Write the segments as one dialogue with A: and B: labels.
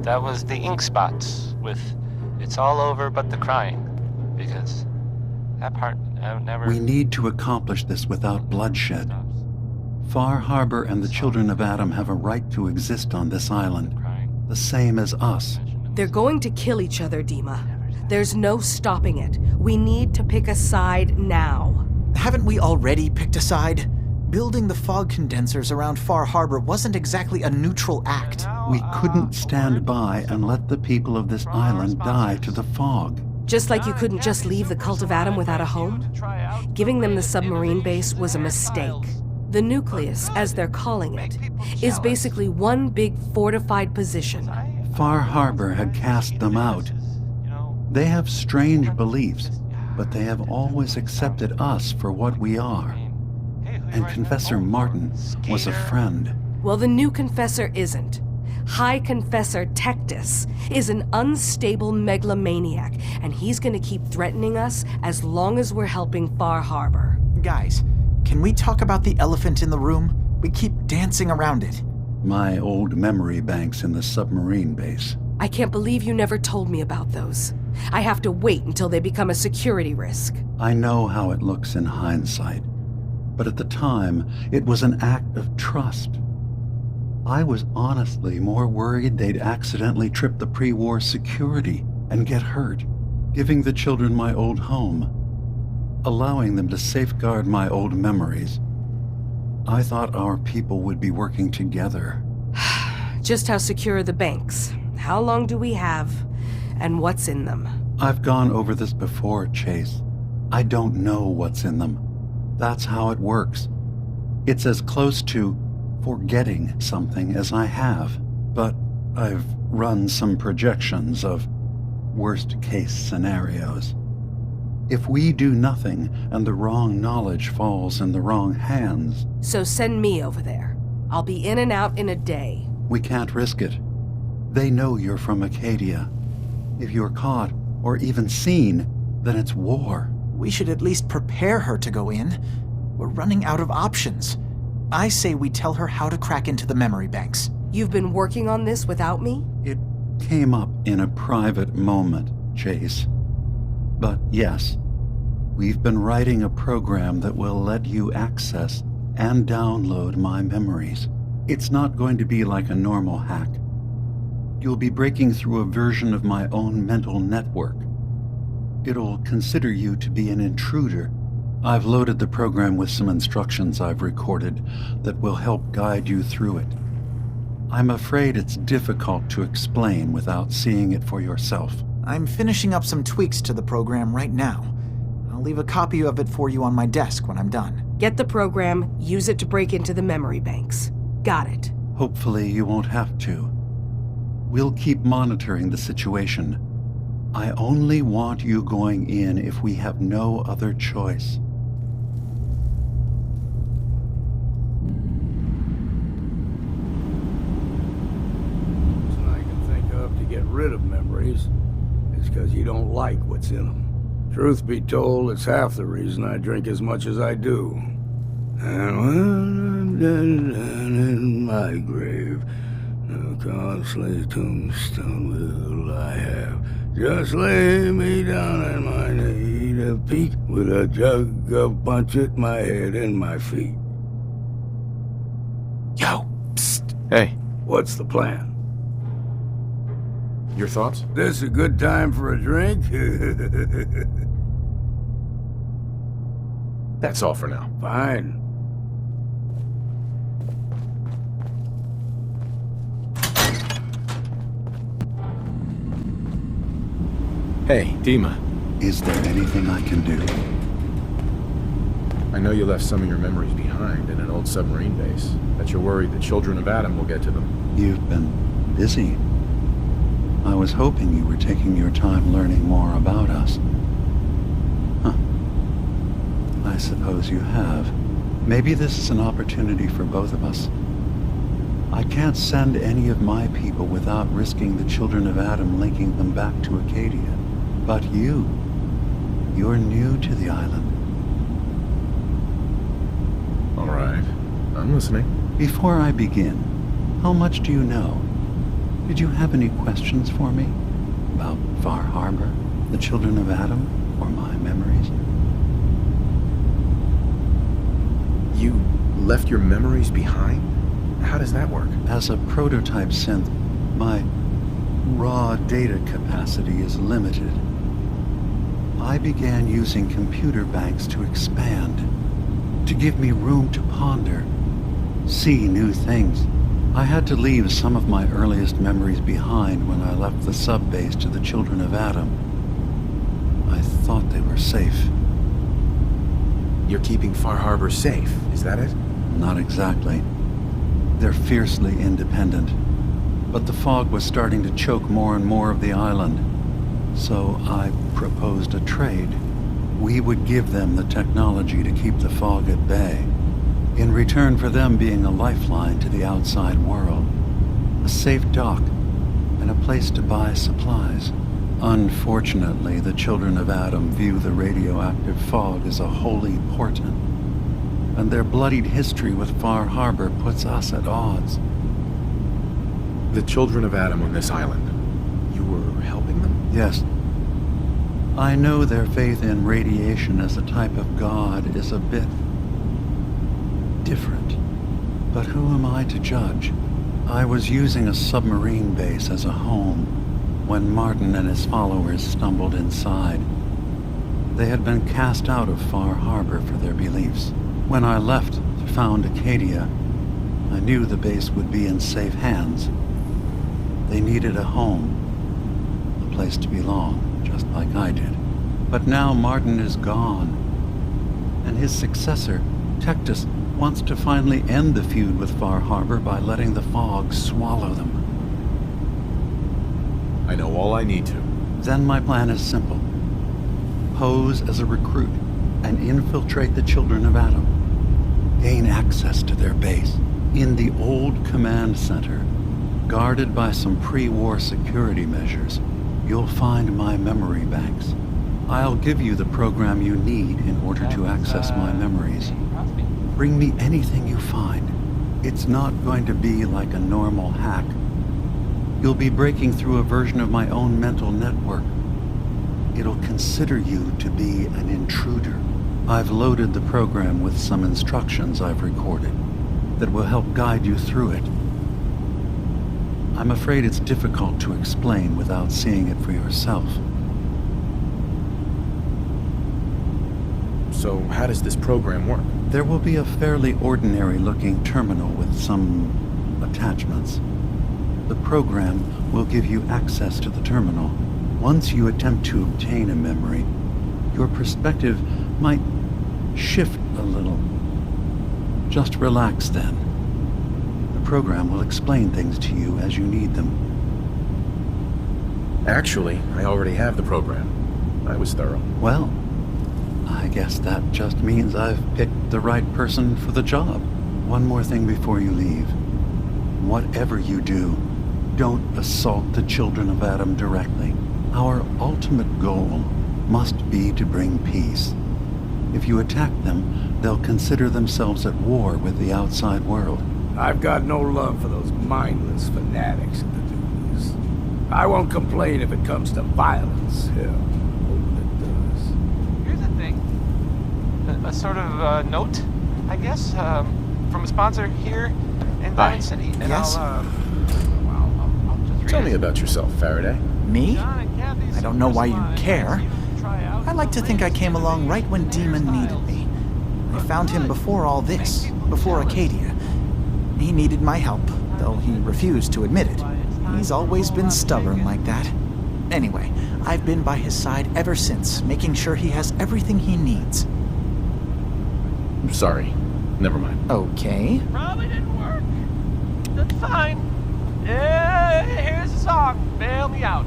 A: That was the ink spots with "It's all over but the crying," because that part never...
B: We need to accomplish this without bloodshed. Far Harbor and the children of Adam have a right to exist on this island, the same as us.
C: They're going to kill each other, Dima. There's no stopping it. We need to pick a side now.
D: Haven't we already picked a side? Building the fog condensers around Far Harbor wasn't exactly a neutral act.
B: We couldn't stand by and let the people of this island die to the fog.
C: Just like you couldn't just leave the Cult of Adam without a home? Giving them the submarine base was a mistake. The nucleus, as they're calling it, is basically one big fortified position.
B: Far Harbor had cast them out. They have strange beliefs, but they have always accepted us for what we are. And Confessor Martin was a friend.
C: Well, the new Confessor isn't. High Confessor Tectus is an unstable megalomaniac, and he's gonna keep threatening us as long as we're helping Far Harbor.
D: Guys, can we talk about the elephant in the room? We keep dancing around it.
B: My old memory banks in the submarine base.
C: I can't believe you never told me about those. I have to wait until they become a security risk.
B: I know how it looks in hindsight, but at the time, it was an act of trust. I was honestly more worried they'd accidentally trip the pre-war security and get hurt, giving the children my old home, allowing them to safeguard my old memories. I thought our people would be working together.
C: Just how secure are the banks? How long do we have? And what's in them?
B: I've gone over this before, Chase. I don't know what's in them. That's how it works. It's as close to forgetting something as I have, but I've run some projections of worst-case scenarios. If we do nothing and the wrong knowledge falls in the wrong hands...
C: So send me over there. I'll be in and out in a day.
B: We can't risk it. They know you're from Acadia. If you're caught, or even seen, then it's war.
D: We should at least prepare her to go in. We're running out of options. I say we tell her how to crack into the memory banks.
C: You've been working on this without me?
B: It came up in a private moment, Chase. But yes, we've been writing a program that will let you access and download my memories. It's not going to be like a normal hack. You'll be breaking through a version of my own mental network. It'll consider you to be an intruder. I've loaded the program with some instructions I've recorded that will help guide you through it. I'm afraid it's difficult to explain without seeing it for yourself.
D: I'm finishing up some tweaks to the program right now. I'll leave a copy of it for you on my desk when I'm done.
C: Get the program, use it to break into the memory banks. Got it.
B: Hopefully you won't have to. We'll keep monitoring the situation. I only want you going in if we have no other choice.
E: Reason I can think of to get rid of memories is because you don't like what's in them. Truth be told, it's half the reason I drink as much as I do. And when I'm dead and in my grave, no costly tombstone will I have. Just lay me down in my native peat with a jug of punch at my head and my feet.
D: Yo, psst.
F: Hey,
E: What's the plan?
F: your thoughts?
E: This a good time for a drink?
F: That's all for now.
E: Fine.
F: Hey, Dima.
B: Is there anything I can do?
F: I know you left some of your memories behind in an old submarine base. Bet you're worried the children of Adam will get to them.
B: You've been busy. I was hoping you were taking your time learning more about us. Huh. I suppose you have. Maybe this is an opportunity for both of us. I can't send any of my people without risking the children of Adam linking them back to Acadia. But you're new to the island.
F: All right, I'm listening.
B: Before I begin, how much do you know? Did you have any questions for me about Far Harbor, the children of Adam, or my memories?
F: You left your memories behind? How does that work?
B: As a prototype synth, my raw data capacity is limited. I began using computer banks to expand, to give me room to ponder, see new things. I had to leave some of my earliest memories behind when I left the subbase to the children of Adam. I thought they were safe.
F: You're keeping Far Harbor safe, is that it?
B: Not exactly. They're fiercely independent. But the fog was starting to choke more and more of the island. So I proposed a trade. We would give them the technology to keep the fog at bay, in return for them being a lifeline to the outside world, a safe dock, and a place to buy supplies. Unfortunately, the children of Adam view the radioactive fog as a holy portent, and their bloodied history with Far Harbor puts us at odds.
F: The children of Adam on this island. You were helping them?
B: Yes. I know their faith in radiation as a type of god is a bit different. But who am I to judge? I was using a submarine base as a home when Martin and his followers stumbled inside. They had been cast out of Far Harbor for their beliefs. When I left to found Acadia, I knew the base would be in safe hands. They needed a home, a place to belong, just like I did. But now Martin is gone, and his successor, Tectus, wants to finally end the feud with Far Harbor by letting the fog swallow them.
F: I know all I need to.
B: Then my plan is simple. Pose as a recruit and infiltrate the children of Adam. Gain access to their base in the old command center, guarded by some pre-war security measures. You'll find my memory banks. I'll give you the program you need in order to access my memories. Bring me anything you find. It's not going to be like a normal hack. You'll be breaking through a version of my own mental network. It'll consider you to be an intruder. I've loaded the program with some instructions I've recorded that will help guide you through it. I'm afraid it's difficult to explain without seeing it for yourself.
F: So how does this program work?
B: There will be a fairly ordinary-looking terminal with some attachments. The program will give you access to the terminal. Once you attempt to obtain a memory, your perspective might shift a little. Just relax then. The program will explain things to you as you need them.
F: Actually, I already have the program. I was thorough.
B: Well, I guess that just means I've picked the right person for the job. One more thing before you leave. Whatever you do, don't assault the children of Adam directly. Our ultimate goal must be to bring peace. If you attack them, they'll consider themselves at war with the outside world.
E: I've got no love for those mindless fanatics at the news. I won't complain if it comes to violence. Hell, hope it does.
A: Here's the thing. A sort of note, I guess, from a sponsor here in Diamond City. And
D: Yes?
A: I'll just read
F: Tell
A: it.
F: me about yourself, Faraday.
D: Me?
A: John and Kathy's
D: I don't know why you
A: Superslide.
D: care.
A: See if you try out
D: I like to think I came along right when Demon needed me. I found him before all this, before Acadia. He needed my help, though he refused to admit it. He's always been stubborn like that. Anyway, I've been by his side ever since, making sure he has everything he needs.
F: I'm sorry. Never mind.
D: Okay.
A: Probably didn't work. That's fine. Here's the song. Bail me out.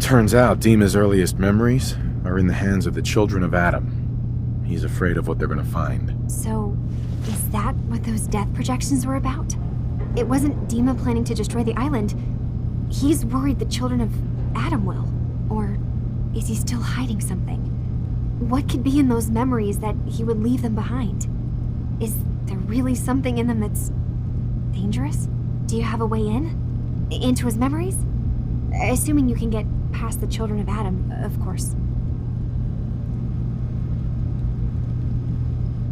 F: Turns out Dima's earliest memories are are in the hands of the children of Adam. He's afraid of what they're gonna find.
G: So, is that what those death projections were about? It wasn't Dima planning to destroy the island. He's worried the children of Adam will. Or is he still hiding something? What could be in those memories that he would leave them behind? Is there really something in them that's dangerous? Do you have a way in? Into his memories? Assuming you can get past the children of Adam, of course.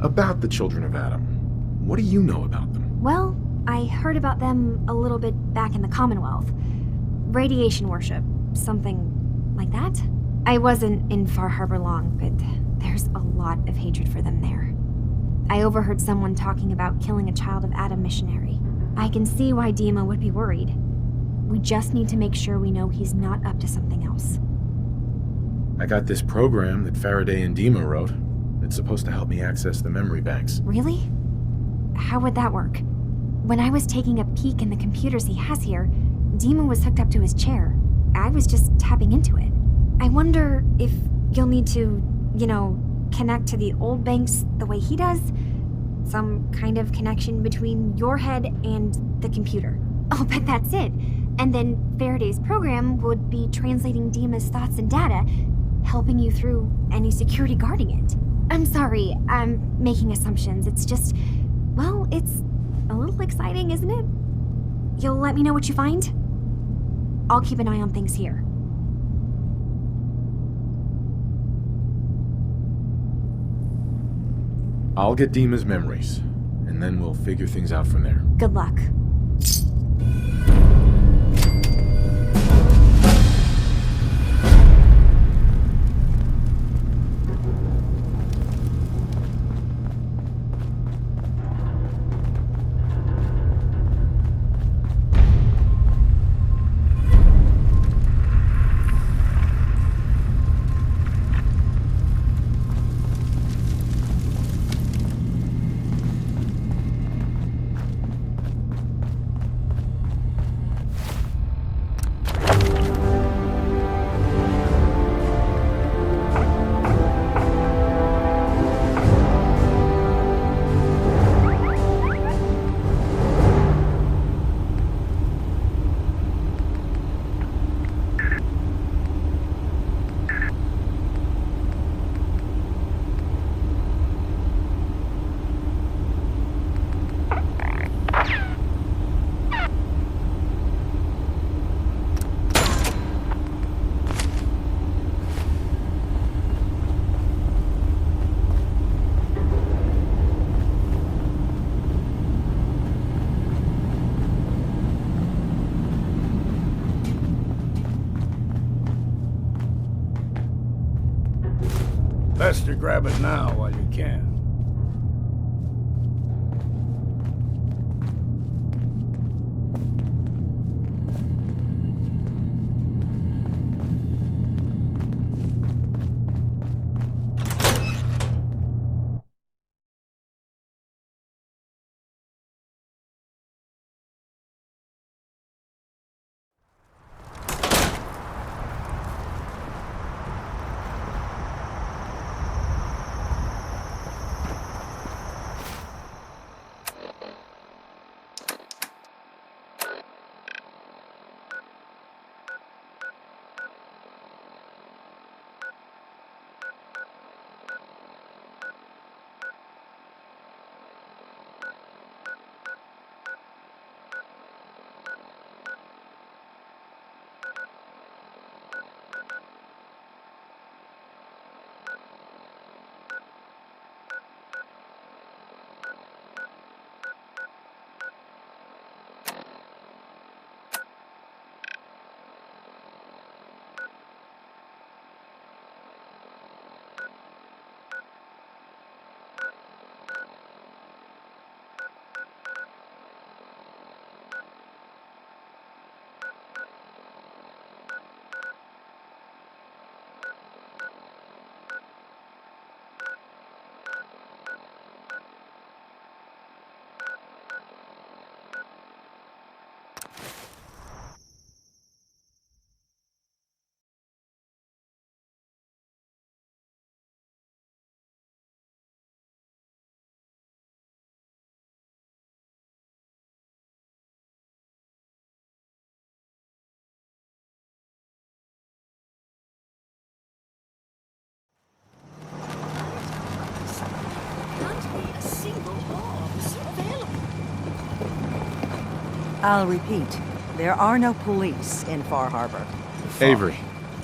F: About the children of Adam, what do you know about them?
G: Well, I heard about them a little bit back in the Commonwealth. Radiation worship, something like that. I wasn't in Far Harbor long, but there's a lot of hatred for them there. I overheard someone talking about killing a child of Adam missionary. I can see why Dima would be worried. We just need to make sure we know he's not up to something else.
F: I got this program that Faraday and Dima wrote. It's supposed to help me access the memory banks.
G: Really? How would that work? When I was taking a peek in the computers he has here, Dima was hooked up to his chair. I was just tapping into it. I wonder if you'll need to, connect to the old banks the way he does? Some kind of connection between your head and the computer. I'll bet that's it. And then Faraday's program would be translating Dima's thoughts and data, helping you through any security guarding it. I'm sorry, I'm making assumptions. It's just, well, it's a little exciting, isn't it? You'll let me know what you find? I'll keep an eye on things here.
F: I'll get Dima's memories, and then we'll figure things out from there.
G: Good luck.
E: Best to grab it now while you can.
H: I'll repeat. There are no police in Far Harbor.
F: Avery.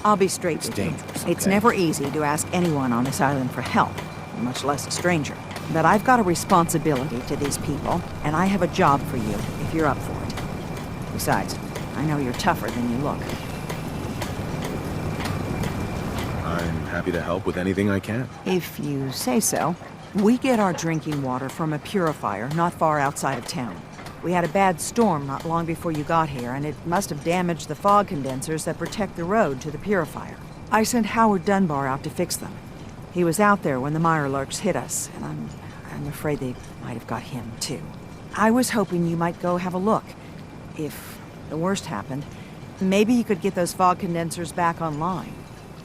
H: I'll be straight
F: It's
H: with you.
F: dangerous,
H: It's
F: okay?
H: never easy to ask anyone on this island for help, much less a stranger. But I've got a responsibility to these people, and I have a job for you if you're up for it. Besides, I know you're tougher than you look.
F: I'm happy to help with anything I can.
H: If you say so. We get our drinking water from a purifier not far outside of town. We had a bad storm not long before you got here, and it must have damaged the fog condensers that protect the road to the purifier. I sent Howard Dunbar out to fix them. He was out there when the Mirelurks hit us, and I'm afraid they might have got him, too. I was hoping you might go have a look. If the worst happened, maybe you could get those fog condensers back online.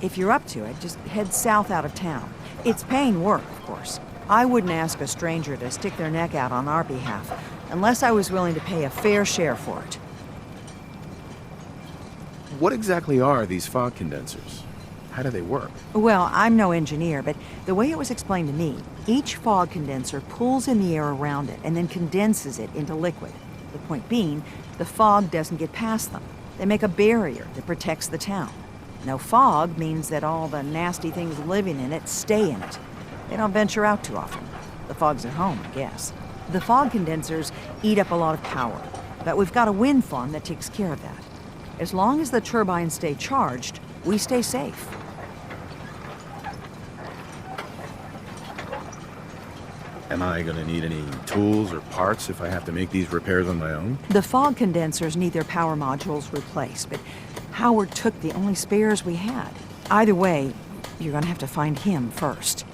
H: If you're up to it, just head south out of town. It's paying work, of course. I wouldn't ask a stranger to stick their neck out on our behalf, unless I was willing to pay a fair share for it.
F: What exactly are these fog condensers? How do they work?
H: Well, I'm no engineer, but the way it was explained to me, each fog condenser pulls in the air around it and then condenses it into liquid. The point being, the fog doesn't get past them. They make a barrier that protects the town. No fog means that all the nasty things living in it stay in it. They don't venture out too often. The fog's at home, I guess. The fog condensers eat up a lot of power, but we've got a wind farm that takes care of that. As long as the turbines stay charged, we stay safe.
F: Am I gonna need any tools or parts if I have to make these repairs on my own?
H: The fog condensers need their power modules replaced, but Howard took the only spares we had. Either way, you're gonna have to find him first.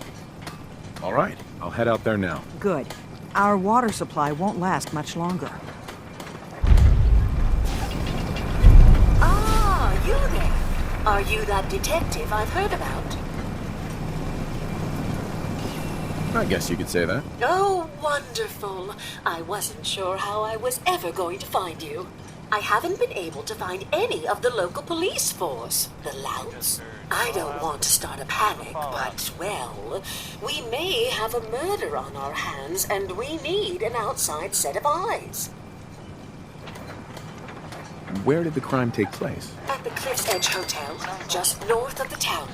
F: All right, I'll head out there now.
H: Good. Our water supply won't last much longer.
I: Ah, you there. Are you that detective I've heard about?
F: I guess you could say that.
I: Oh, wonderful. I wasn't sure how I was ever going to find you. I haven't been able to find any of the local police force. The louts? I don't want to start a panic, but, well, we may have a murder on our hands, and we need an outside set of eyes.
F: Where did the crime take place?
I: At the Cliff's Edge Hotel, just north of the town.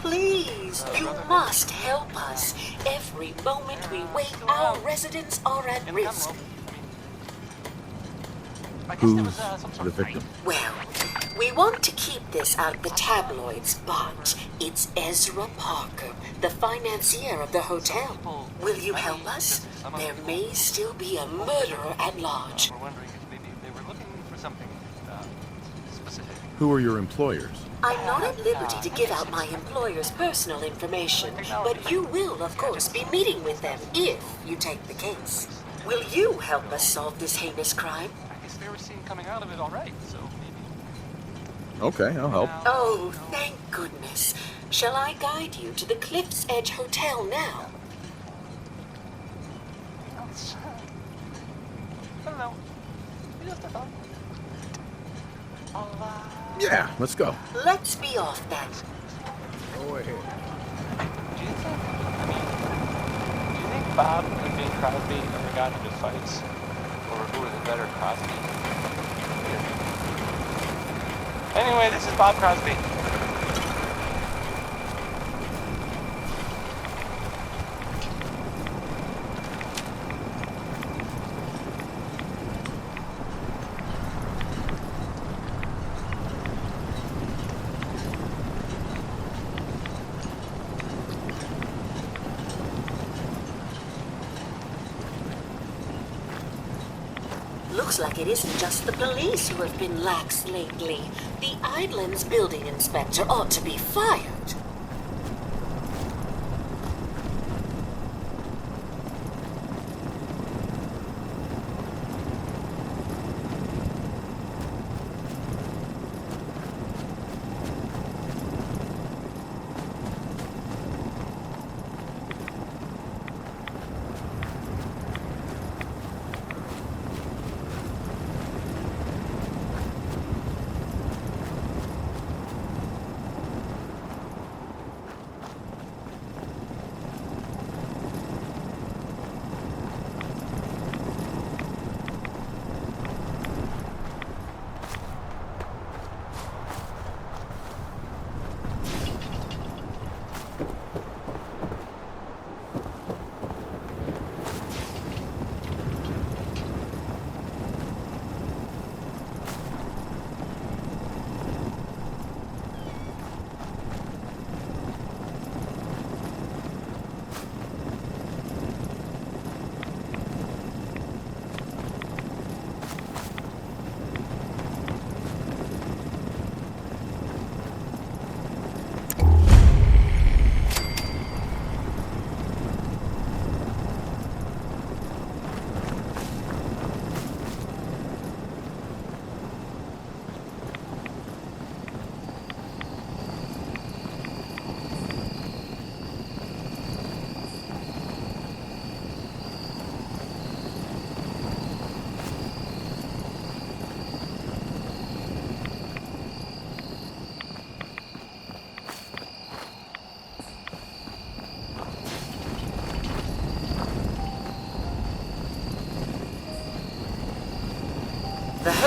I: Please, you must help us. Every moment we wait, our residents are at risk.
F: Who's the victim?
I: Well, we want to keep this out of the tabloids, but it's Ezra Parker, the financier of the hotel. Will you help us? There may still be a murderer at large.
A: We're wondering if maybe they were looking for something specific.
F: Who are your employers?
I: I'm not at liberty to give out my employer's personal information, but you will, of course, be meeting with them if you take the case. Will you help us solve this heinous crime?
A: I guess they were seen coming out of it all right, so maybe.
F: Okay, I'll help.
I: Oh, thank goodness. Shall I guide you to the Cliff's Edge Hotel now?
A: I don't know. Just a thought.
F: Yeah, let's go.
I: Let's be off then.
E: Go ahead.
A: Do you think Bob and Bing Crosby ever got into fights? Or who was the better, Crosby? Anyway, this is Bob Crosby.
I: Looks like it isn't just the police who have been lax lately. The Island's building inspector ought to be fired.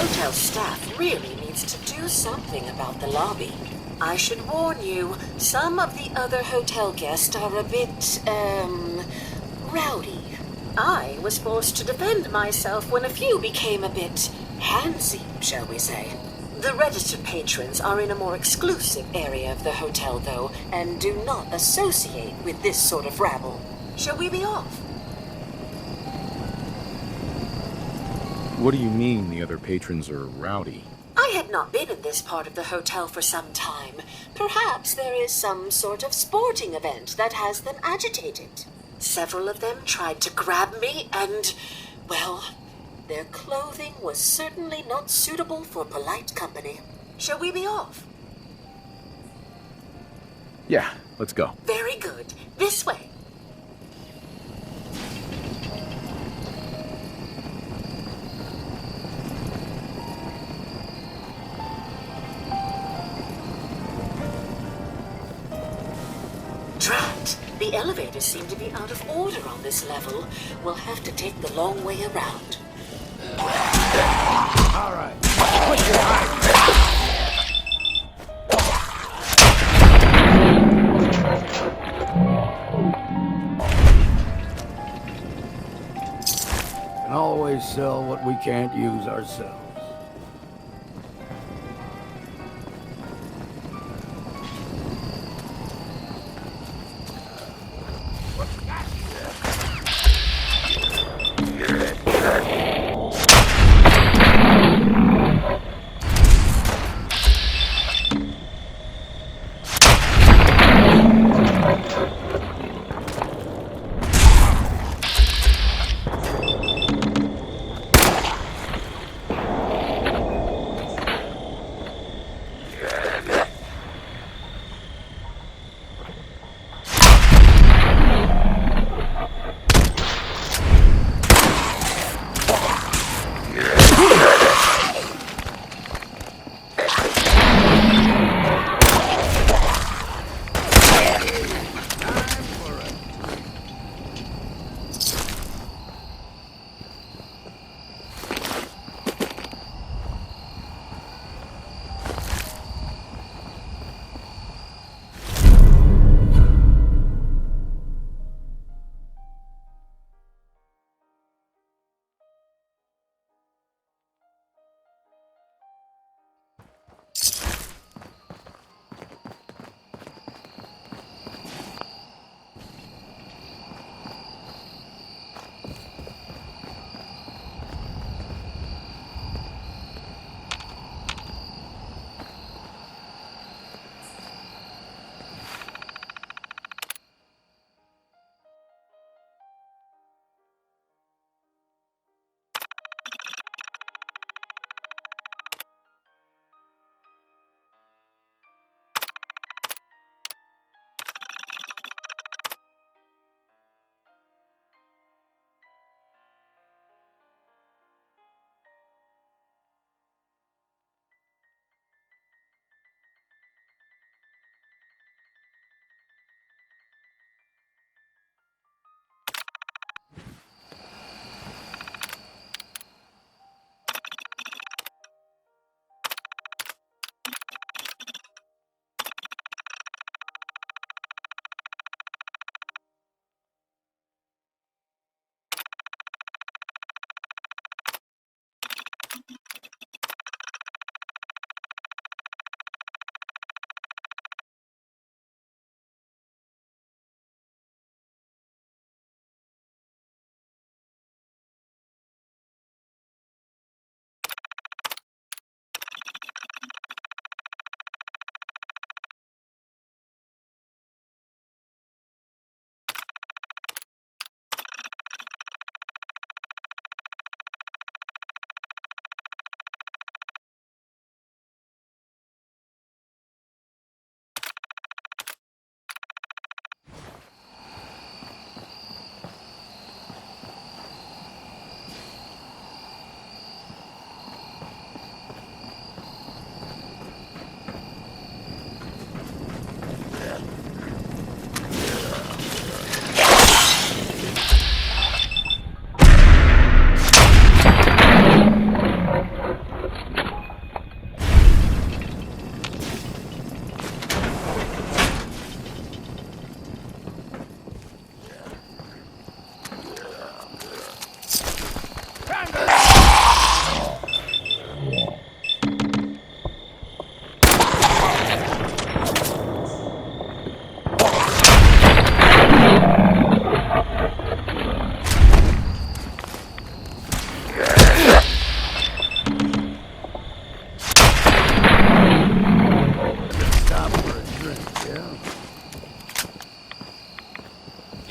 I: hotel staff really needs to do something about the lobby. I should warn you, some of the other hotel guests are a bit, rowdy. I was forced to defend myself when a few became a bit handsy, shall we say. The registered patrons are in a more exclusive area of the hotel, though, and do not associate with this sort of rabble. Shall we be off?
F: What do you mean the other patrons are rowdy?
I: I had not been in this part of the hotel for some time. Perhaps there is some sort of sporting event that has them agitated. Several of them tried to grab me and, well, their clothing was certainly not suitable for polite company. Shall we be off?
F: Yeah, let's go.
I: Very good. This way. Drat! The elevators seem to be out of order on this level. We'll have to take the long way around.
E: All right. Put your eyes. Can always sell what we can't use ourselves.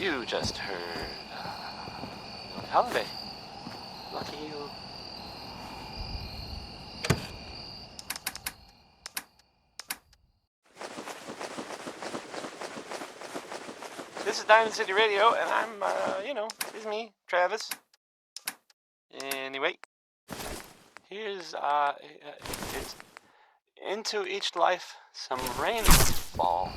A: You just heard Holiday. Lucky you. This is Diamond City Radio, and I'm, it's me, Travis. Anyway, here's, it's into each life some rain must fall.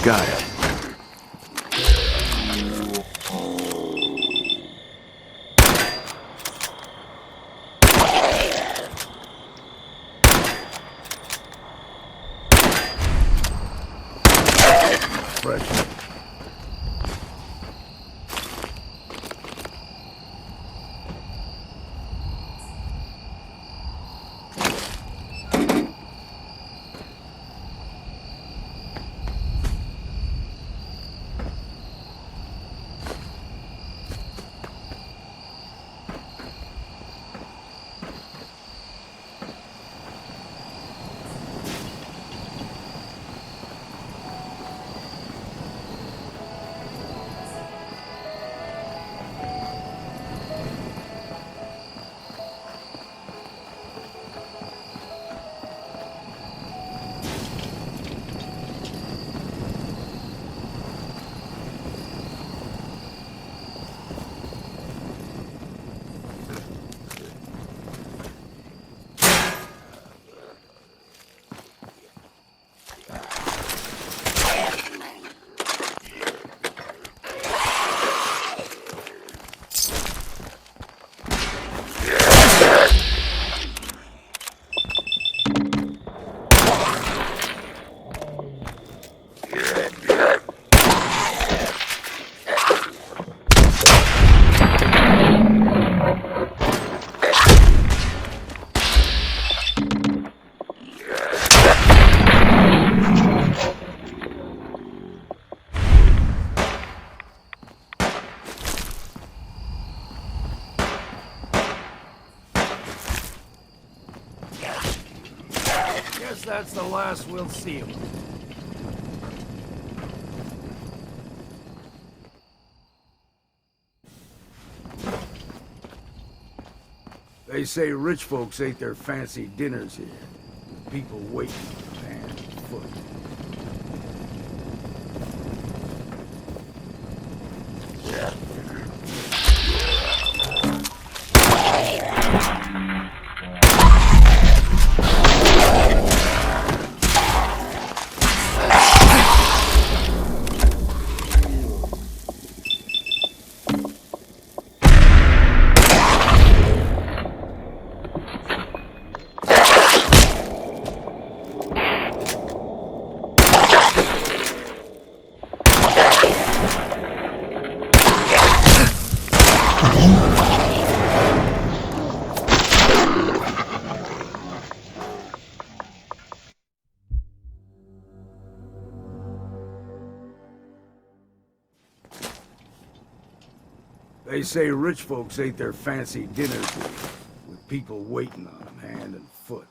E: Got it. Fresh. That's the last we'll see of him. They say rich folks ate their fancy dinners here. People waiting on hand and foot. They say rich folks ate their fancy dinners here, with people waiting on them hand and foot.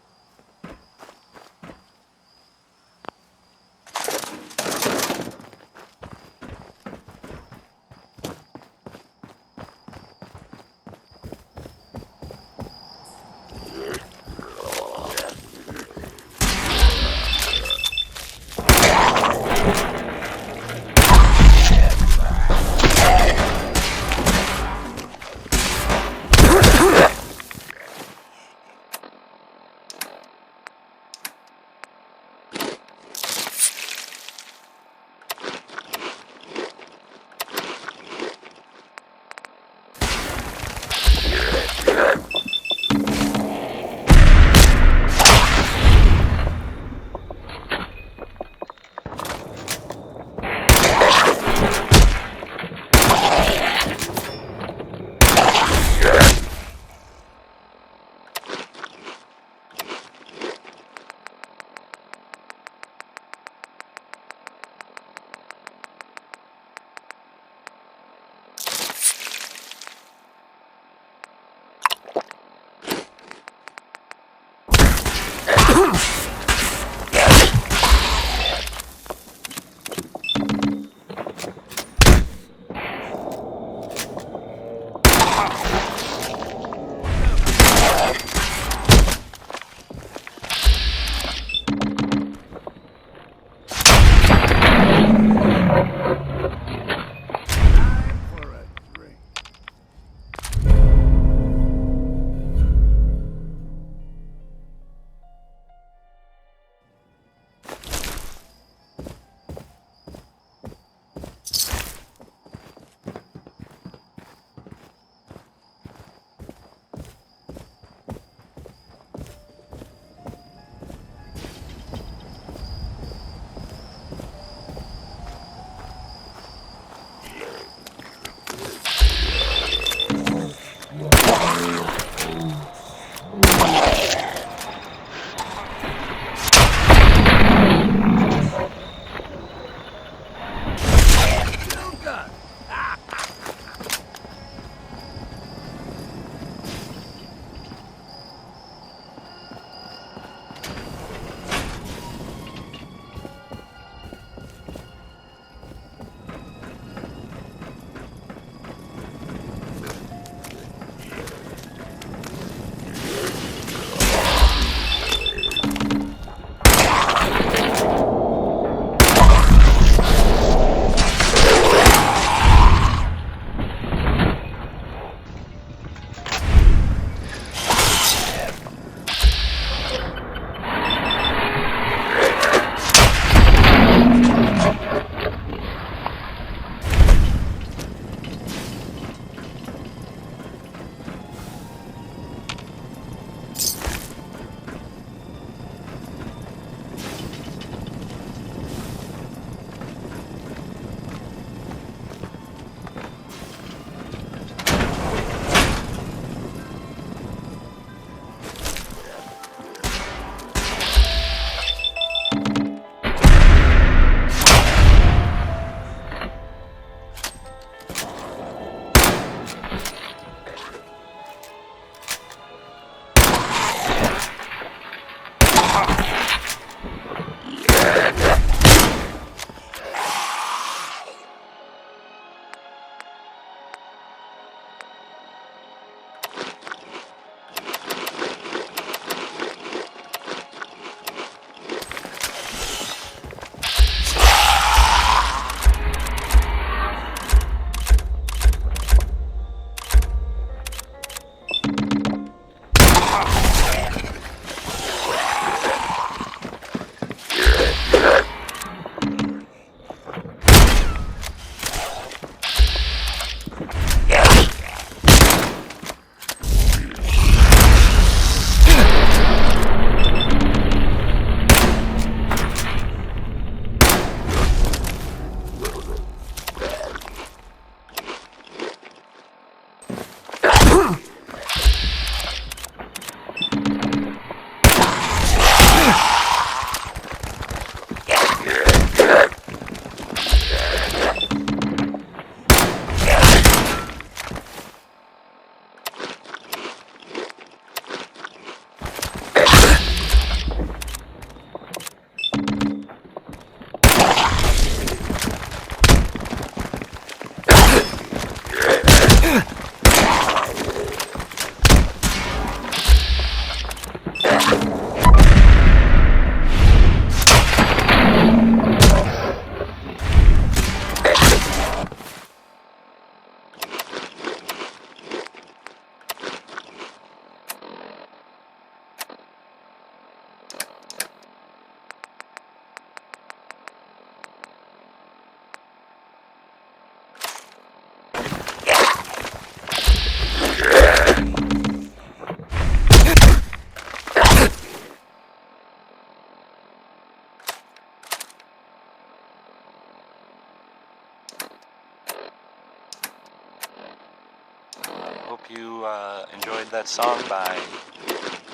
A: you enjoyed that song by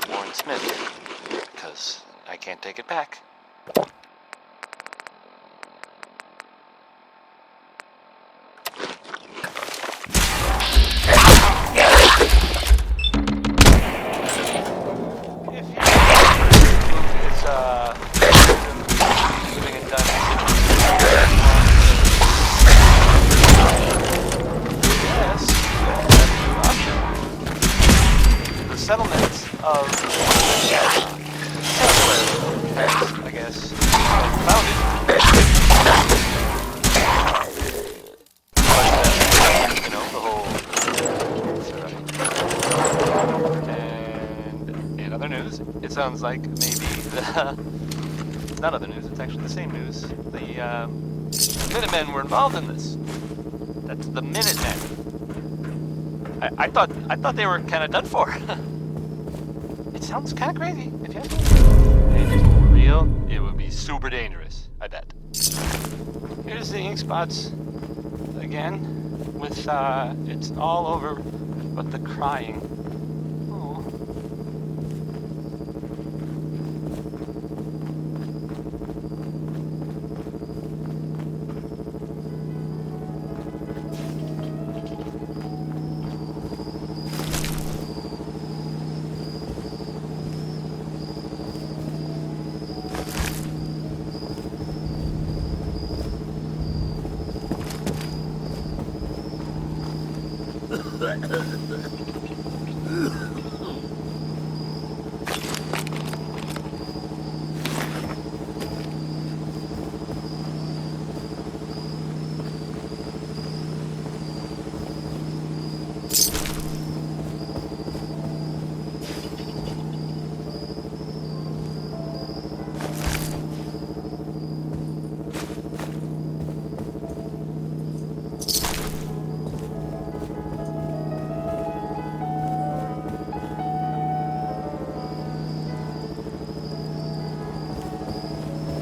A: Warren Smith, because I can't take it back. Settlement of I guess found it. But, you know, the whole and in other news, it sounds like maybe not other news, it's actually the same news. The Minutemen were involved in this. That's the Minutemen. I thought they were kind of done for. It sounds kind of crazy, if you ask me. If it were real, it would be super dangerous, I bet. Here's the ink spots again, with it's all over but the crying. Oh.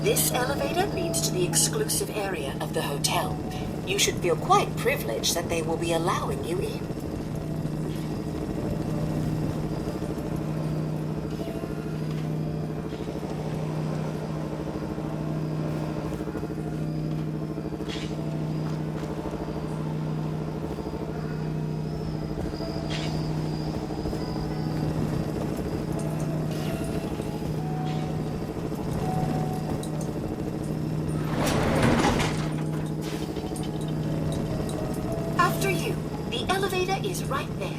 I: This elevator leads to the exclusive area of the hotel. You should feel quite privileged that they will be allowing you in. After you, the elevator is right there.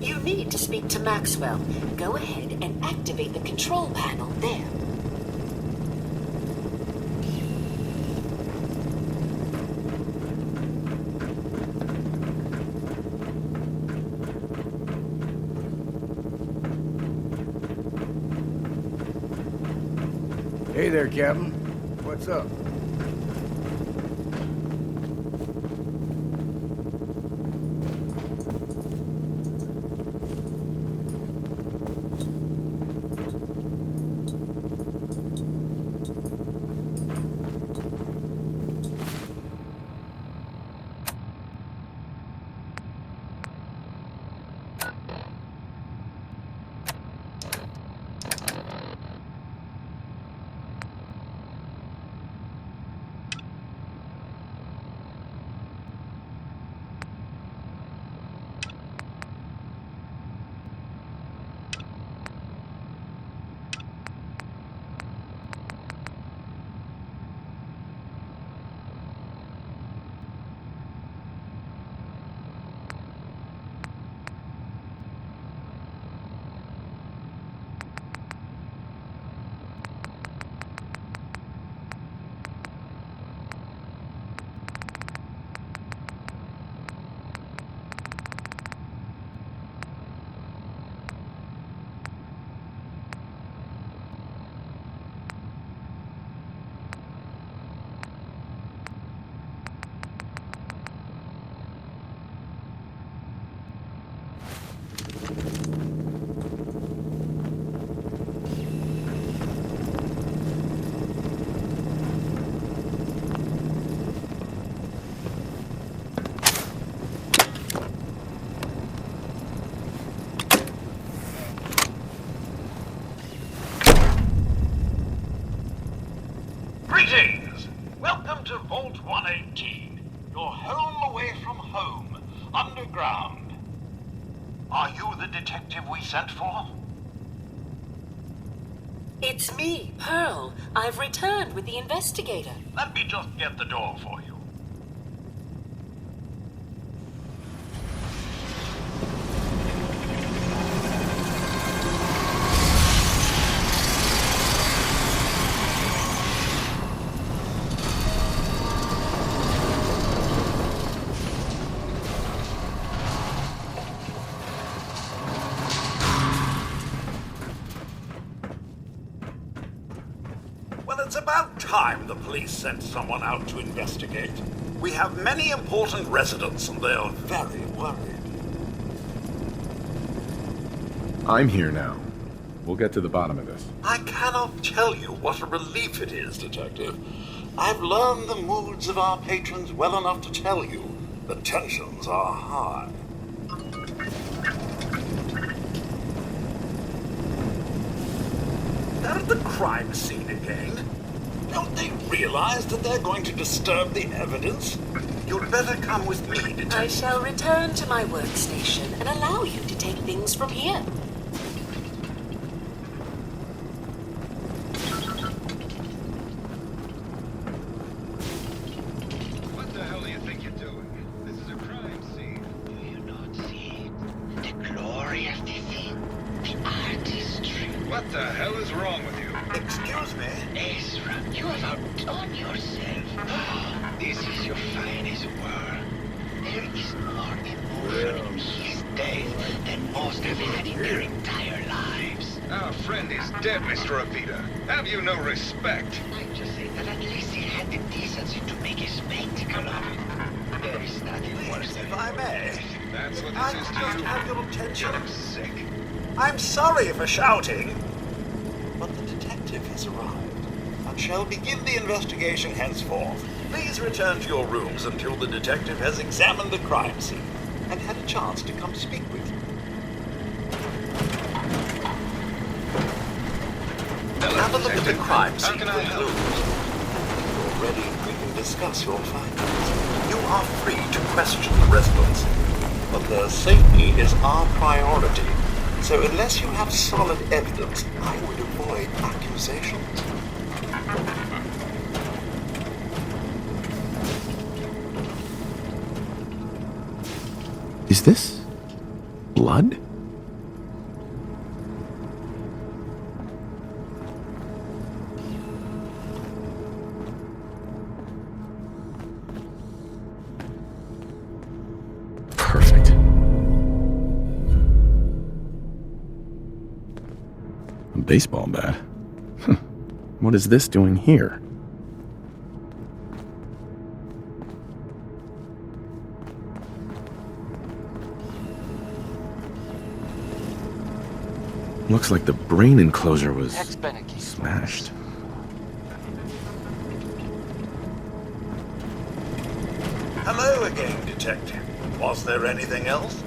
I: You need to speak to Maxwell. Go ahead and activate the control panel there.
E: Hey there, Captain. What's up?
J: to Vault 118. Your home away from home. Underground. Are you the detective we sent for?
I: It's me, Pearl. I've returned with the investigator.
J: Let me just get the door for you. It's about time the police sent someone out to investigate. We have many important residents and they are very worried.
F: I'm here now. We'll get to the bottom of this.
J: I cannot tell you what a relief it is, Detective. I've learned the moods of our patrons well enough to tell you the tensions are high. They're at the crime scene again. Don't they realize that they're going to disturb the evidence? You'd better come with me, Detective.
I: I shall return to my workstation and allow you to take things from here.
K: What the hell do you think you're doing? This is a crime scene.
L: Do you not see the glory of the thing? The artistry.
K: What the hell is wrong with you?
J: Excuse me?
L: Ezra, you have outdone yourself. This is your finest work. There is more emotion in his death than most have had in their entire lives.
K: Our friend is dead, Mr. Avita. Have you no respect?
L: I'm just saying that at least he had the decency to make a spectacle of it. There is nothing worse than
J: If I may,
K: That's what
J: I
K: this is to
J: just
K: you.
J: have your attention.
K: You're sick.
J: I'm sorry for shouting, but the detective has arrived and shall begin the investigation henceforth. Please return to your rooms until the detective has examined the crime scene and had a chance to come speak with you. Now to look at the crime
K: How
J: scene
K: can I help?
J: concludes. When you're ready, we can discuss your findings. You are free to question the residents, but their safety is our priority. So unless you have solid evidence, I would avoid accusations.
F: Is this blood? Perfect. A baseball bat? What is this doing here? Looks like the brain enclosure was smashed.
J: Hello again, Detective. Was there anything else?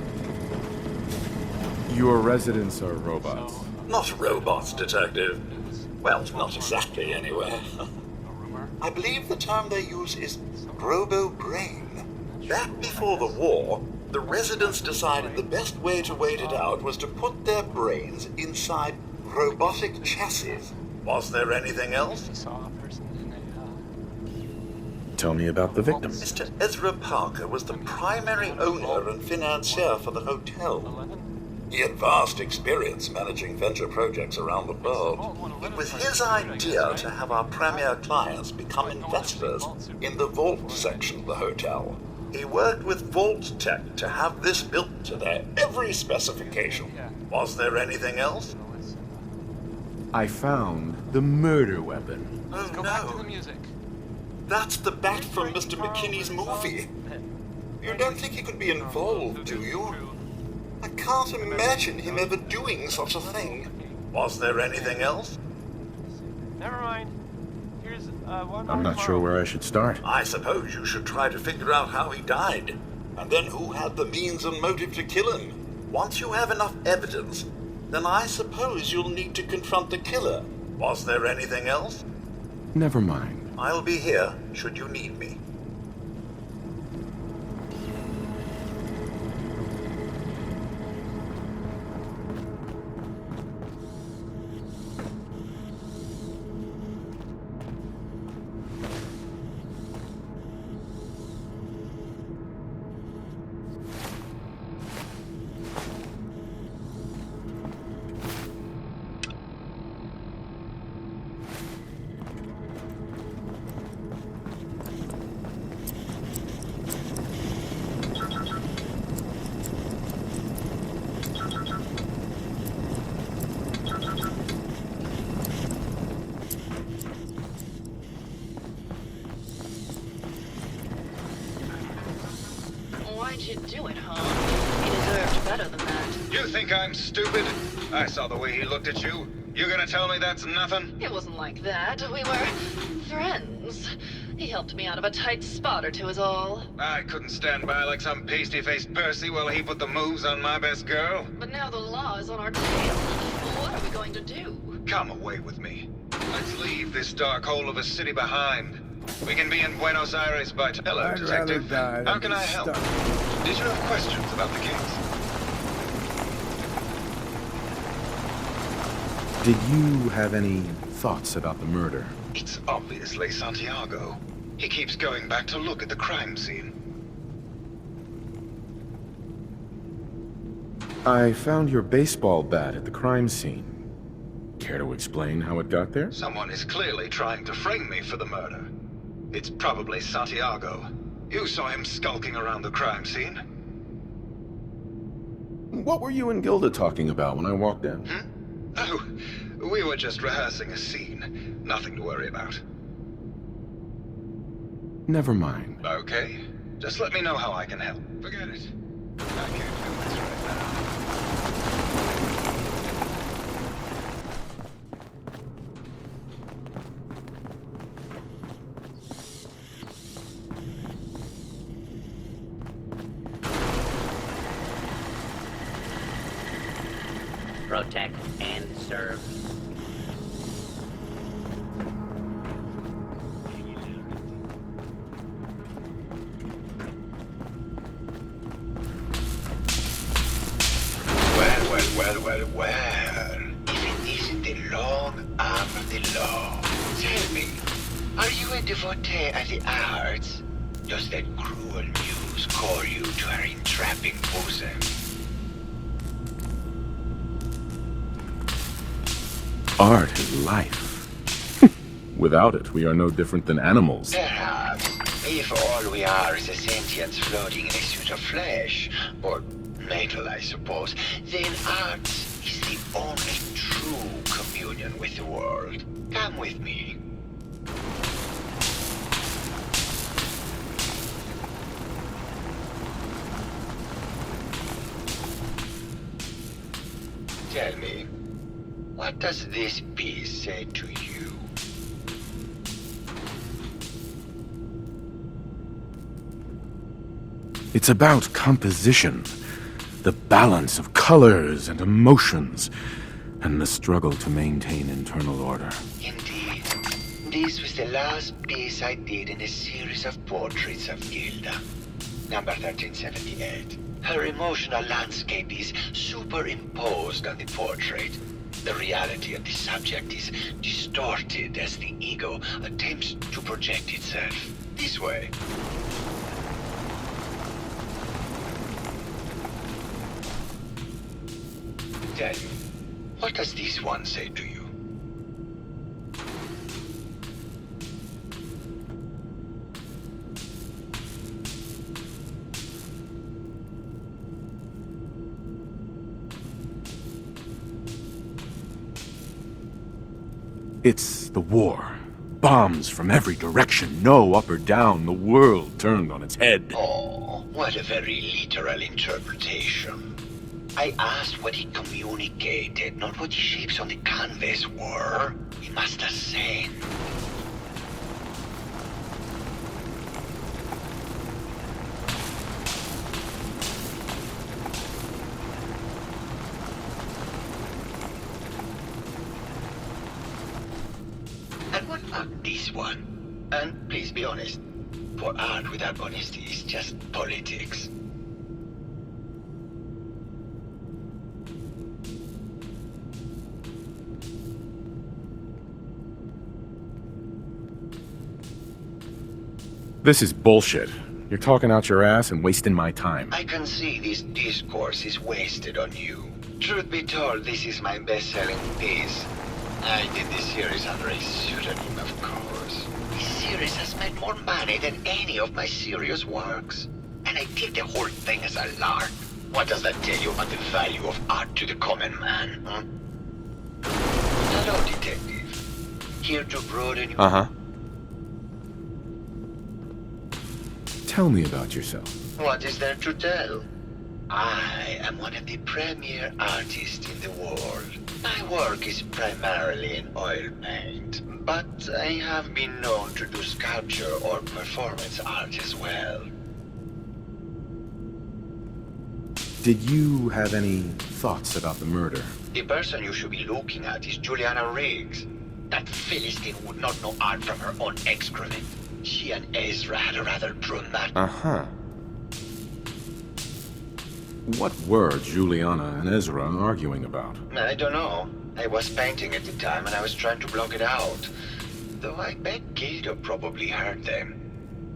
F: Your residents are robots.
J: Not robots, Detective. Well, not exactly, anyway. I believe the term they use is robo-brain. Back before the war, the residents decided the best way to wait it out was to put their brains inside robotic chassis. Was there anything else?
F: Tell me about the victims.
J: Mr. Ezra Parker was the primary owner and financier for the hotel. He had vast experience managing venture projects around the world. It was his idea to have our premier clients become investors in the vault section of the hotel. He worked with Vault Tech to have this built to their every specification. Was there anything else?
F: I found the murder weapon.
J: Oh,
A: Go back to the music.
J: That's the bat from Mr. McKinney's movie. You don't think he could be involved, do you? I can't imagine him ever doing such a thing. Was there anything else?
A: Never mind. Here's one.
F: I'm not sure where I should start.
J: I suppose you should try to figure out how he died, and then who had the means and motive to kill him. Once you have enough evidence, then I suppose you'll need to confront the killer. Was there anything else?
F: Never mind.
J: I'll be here should you need me.
M: Why'd you do it, huh? He deserved better than that.
K: You think I'm stupid? I saw the way he looked at you. You gonna tell me that's nothing?
M: It wasn't like that. We were friends. He helped me out of a tight spot or two is all.
K: I couldn't stand by like some pasty-faced Percy while he put the moves on my best girl.
M: But now the law is on our tail. What are we going to do?
K: Come away with me. Let's leave this dark hole of a city behind. We can be in Buenos Aires by... Hello,
E: I'd rather
K: detective.
E: die than
K: How can
E: be
K: I help?
E: stuck.
K: Did you have questions about the case?
F: Did you have any thoughts about the murder?
K: It's obviously Santiago. He keeps going back to look at the crime scene.
F: I found your baseball bat at the crime scene. Care to explain how it got there?
K: Someone is clearly trying to frame me for the murder. It's probably Santiago. You saw him skulking around the crime scene.
F: What were you and Gilda talking about when I walked in?
K: Oh, we were just rehearsing a scene. Nothing to worry about.
F: Never mind.
K: Okay. Just let me know how I can help. Forget it. I can't do this right now.
N: Protect and serve.
L: Well. If it isn't the long arm of the law. Tell me, are you a devotee of the arts? Does that cruel muse call you to her entrapping bosom?
F: Art is life. Without it, we are no different than animals.
L: Perhaps, if all we are is a sentience floating in a suit of flesh, or metal, I suppose, then art is the only true communion with the world. Come with me. Tell me, what does this piece say to you?
F: It's about composition, the balance of colors and emotions, and the struggle to maintain internal order.
L: Indeed. This was the last piece I did in a series of portraits of Gilda. Number 1378. Her emotional landscape is superimposed on the portrait. The reality of the subject is distorted as the ego attempts to project itself. This way. Tell me, what does this one say to you?
F: It's the war. Bombs from every direction, no up or down, the world turned on its head.
L: Oh, what a very literal interpretation. I asked what he communicated, not what the shapes on the canvas were. He must have said. And what about this one? And please be honest. For art without honesty is just politics.
F: This is bullshit. You're talking out your ass and wasting my time.
L: I can see this discourse is wasted on you. Truth be told, this is my best-selling piece. I did this series under a pseudonym, of course. This series has made more money than any of my serious works. And I did the whole thing as a lark. What does that tell you about the value of art to the common man, huh? Hello, detective. Here to broaden your...
F: Uh-huh. Tell me about yourself.
L: What is there to tell? I am one of the premier artists in the world. My work is primarily in oil paint, but I have been known to do sculpture or performance art as well.
F: Did you have any thoughts about the murder?
L: The person you should be looking at is Juliana Riggs. That Philistine would not know art from her own excrement. She and Ezra had a rather dramatic...
F: Uh-huh. What were Juliana and Ezra arguing about?
L: I don't know. I was painting at the time and I was trying to block it out. Though I bet Gilda probably heard them.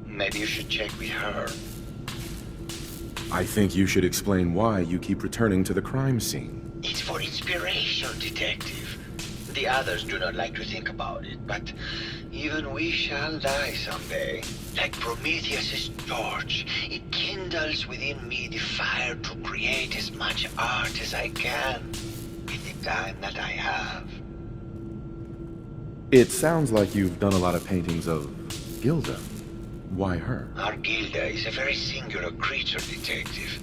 L: Maybe you should check with her.
F: I think you should explain why you keep returning to the crime scene.
L: It's for inspiration, detective. The others do not like to think about it, but even we shall die someday. Like Prometheus's torch, it kindles within me the fire to create as much art as I can with the time that I have.
F: It sounds like you've done a lot of paintings of Gilda. Why her?
L: Our Gilda is a very singular creature, detective.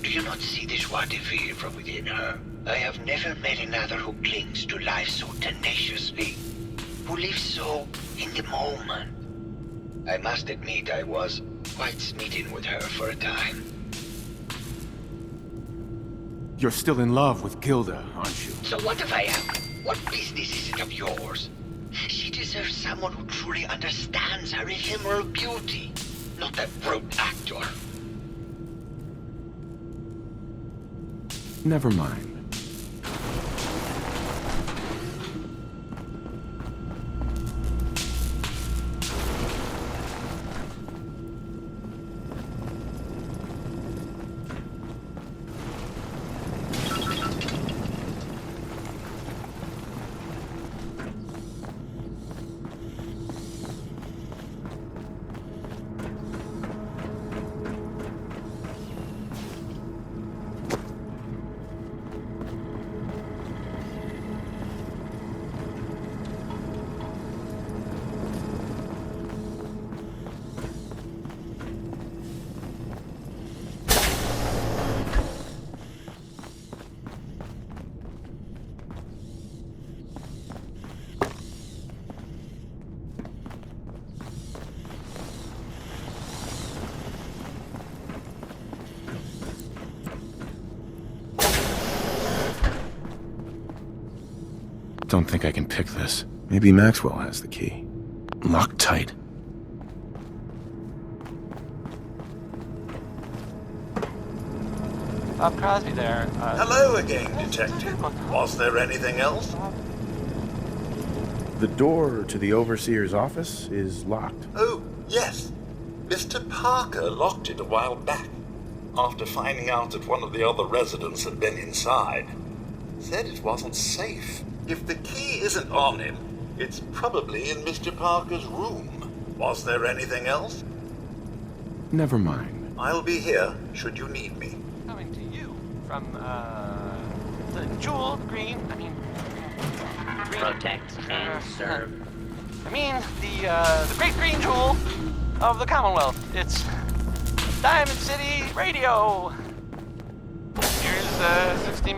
L: Do you not see the joie de vivre from within her? I have never met another who clings to life so tenaciously, who lives so in the moment. I must admit I was quite smitten with her for a time.
F: You're still in love with Gilda, aren't you?
L: So what if I am? What business is it of yours? She deserves someone who truly understands her ephemeral beauty, not that brute actor.
F: Never mind. Don't think I can pick this. Maybe Maxwell has the key. Locked tight.
A: Crosby there.
J: Hello again, Detective. Was there anything else?
F: The door to the Overseer's office is locked.
J: Oh, yes. Mr. Parker locked it a while back, after finding out that one of the other residents had been inside. Said it wasn't safe. If the key isn't on him, it's probably in Mr. Parker's room. Was there anything else?
F: Never mind.
J: I'll be here, should you need me.
A: Coming to you from, the jewel, green, green.
N: Protect and serve.
A: I mean, the great green jewel of the Commonwealth. It's Diamond City Radio. Here's, 16